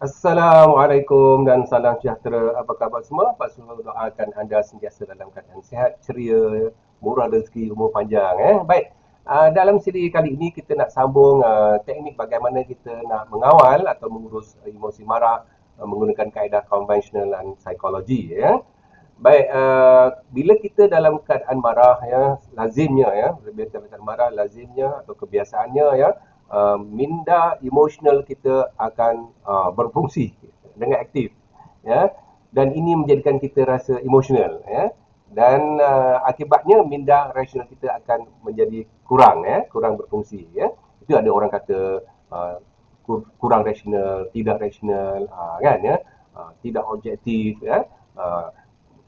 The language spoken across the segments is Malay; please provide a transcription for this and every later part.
Assalamualaikum dan salam sejahtera. Apa khabar semua? Pak Sunul doakan anda sentiasa dalam keadaan sihat, ceria, murah rezeki, umur panjang. Baik, dalam siri kali ini kita nak sambung teknik bagaimana kita nak mengawal atau mengurus emosi marah menggunakan kaedah konvensional dan psikologi. Baik, bila kita dalam keadaan marah, lazimnya bila keadaan marah lazimnya atau kebiasaannya minda emosional kita akan berfungsi dengan aktif, dan ini menjadikan kita rasa emosional, dan akibatnya minda rasional kita akan menjadi kurang berfungsi, Itu ada orang kata kurang rasional, tidak rasional, kan, tidak objektif,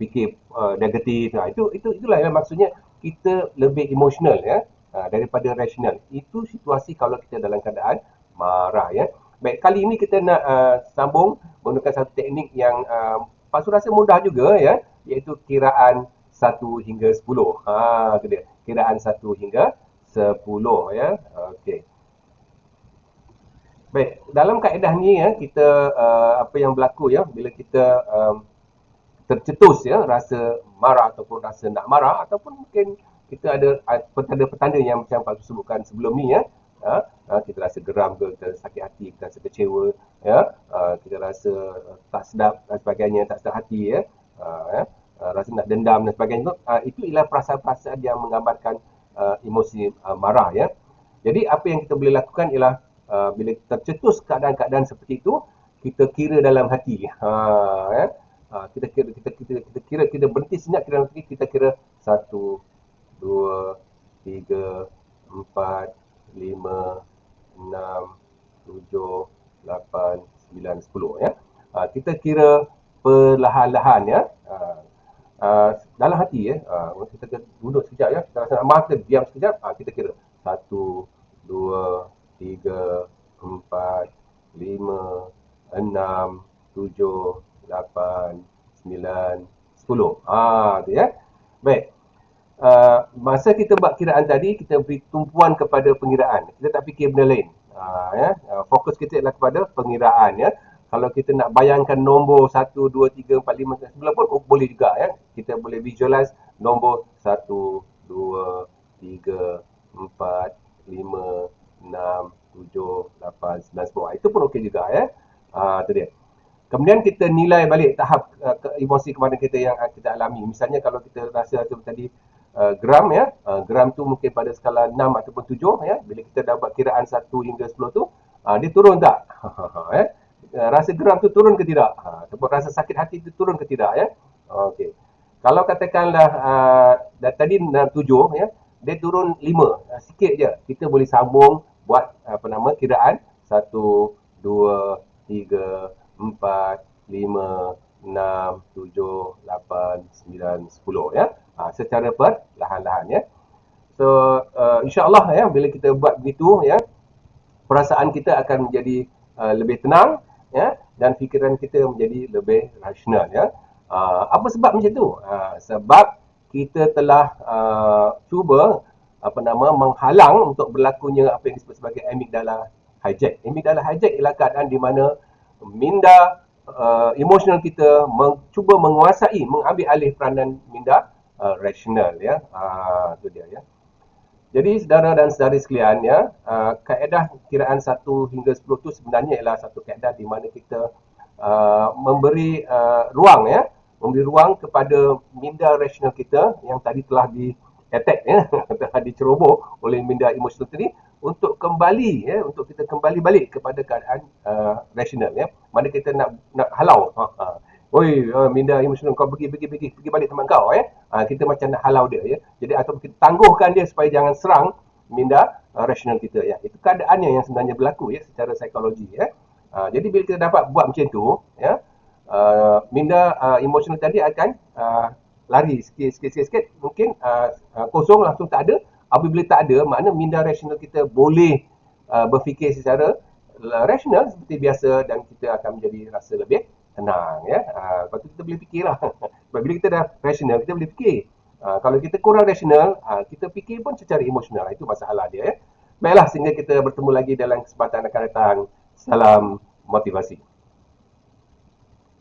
fikir negatif. Itulah yang maksudnya kita lebih emosional, daripada rasional. Itu situasi kalau kita dalam keadaan marah, Baik, kali ini kita nak sambung menggunakan satu teknik yang Pak Su rasa mudah juga, iaitu kiraan 1 hingga 10. Itu dia. Kiraan 1 hingga 10, Okey. Baik, dalam kaedah ni kita apa yang berlaku bila kita tercetus rasa marah ataupun rasa nak marah, ataupun mungkin kita ada petanda-petanda yang macam Pak sebutkan sebelum ni, kita rasa geram ke, kita sakit hati, kita rasa kecewa, kita rasa tak sedap dan sebagainya, tak sedap hati, rasa nak dendam dan sebagainya. Itu ialah perasaan-perasaan yang menggambarkan emosi marah, Jadi apa yang kita boleh lakukan ialah bila tercetus keadaan-keadaan seperti itu, kita kira dalam hati, kita berhenti senyap, kita kira 1, 2, 3, 4, 5, 6, 7, 8, 9, 10, kita kira perlahan-lahan, dalam hati, kita duduk sekejap, kita rasa nak marah, kita diam sekejap, kita kira 1, 2, 3, 4, 5, 6, 7, 8, 9, 10. Tu, Baik. Masa kita buat kiraan tadi, kita beri tumpuan kepada pengiraan. Kita tak fikir benda lain. Fokus kita adalah kepada pengiraan, Kalau kita nak bayangkan nombor 1, 2, 3, 4, 5, 9 pun boleh juga, Kita boleh visualize nombor 1, 2, 3, 4, 5, 6, 7, 8, 9, 10. Itu pun okey juga, Itu dia. Kemudian kita nilai balik tahap emosi kemarin kita yang kita alami. Misalnya kalau kita rasa tadi gram, gram tu mungkin pada skala 6 ataupun 7, Bila kita dapat kiraan 1 hingga 10 tu, dia turun tak? Rasa geram tu turun ke tidak? Ataupun rasa sakit hati tu turun ke tidak, Okey. Kalau katakanlah tadi 7, dia turun 5, sikit je. Kita boleh sambung buat kiraan 1, 2, 3, 4, 5, 6, 7, 8, 9, 10, secara perlahan-lahan, So insya-Allah, bila kita buat begitu, perasaan kita akan menjadi lebih tenang, dan fikiran kita menjadi lebih rasional, Apa sebab macam tu? Sebab kita telah cuba menghalang untuk berlakunya apa yang disebut sebagai amygdala hijack. Amygdala hijack ialah keadaan di mana minda emosional kita cuba menguasai, mengambil alih peranan minda rasional, itu dia, Jadi saudara dan saudari sekalian, kaedah kiraan 1 hingga 10 itu sebenarnya ialah satu kaedah di mana kita memberi ruang, memberi ruang kepada minda rasional kita yang tadi telah di-attack, telah diceroboh oleh minda emosional tadi, untuk kembali, untuk kita kembali balik kepada keadaan rasional, Mana kita nak halau, Oi, minda emosional, kau pergi balik teman kau, kita macam nak halau dia, Jadi atau kita tangguhkan dia supaya jangan serang minda rasional kita, Itu keadaannya yang sebenarnya berlaku, secara psikologi, Jadi bila kita dapat buat macam tu, minda emosional tadi akan lari sikit, mungkin kosong, langsung tak ada. Apabila tak ada, makna minda rasional kita boleh berfikir secara rasional seperti biasa, dan kita akan menjadi rasa lebih tenang, Lepas tu kita boleh fikirlah. Sebab bila kita dah rasional, kita boleh fikir. Kalau kita kurang rasional, kita fikir pun secara emosional. Itu masalah dia, Baiklah, sehingga kita bertemu lagi dalam kesempatan akan datang. Salam motivasi.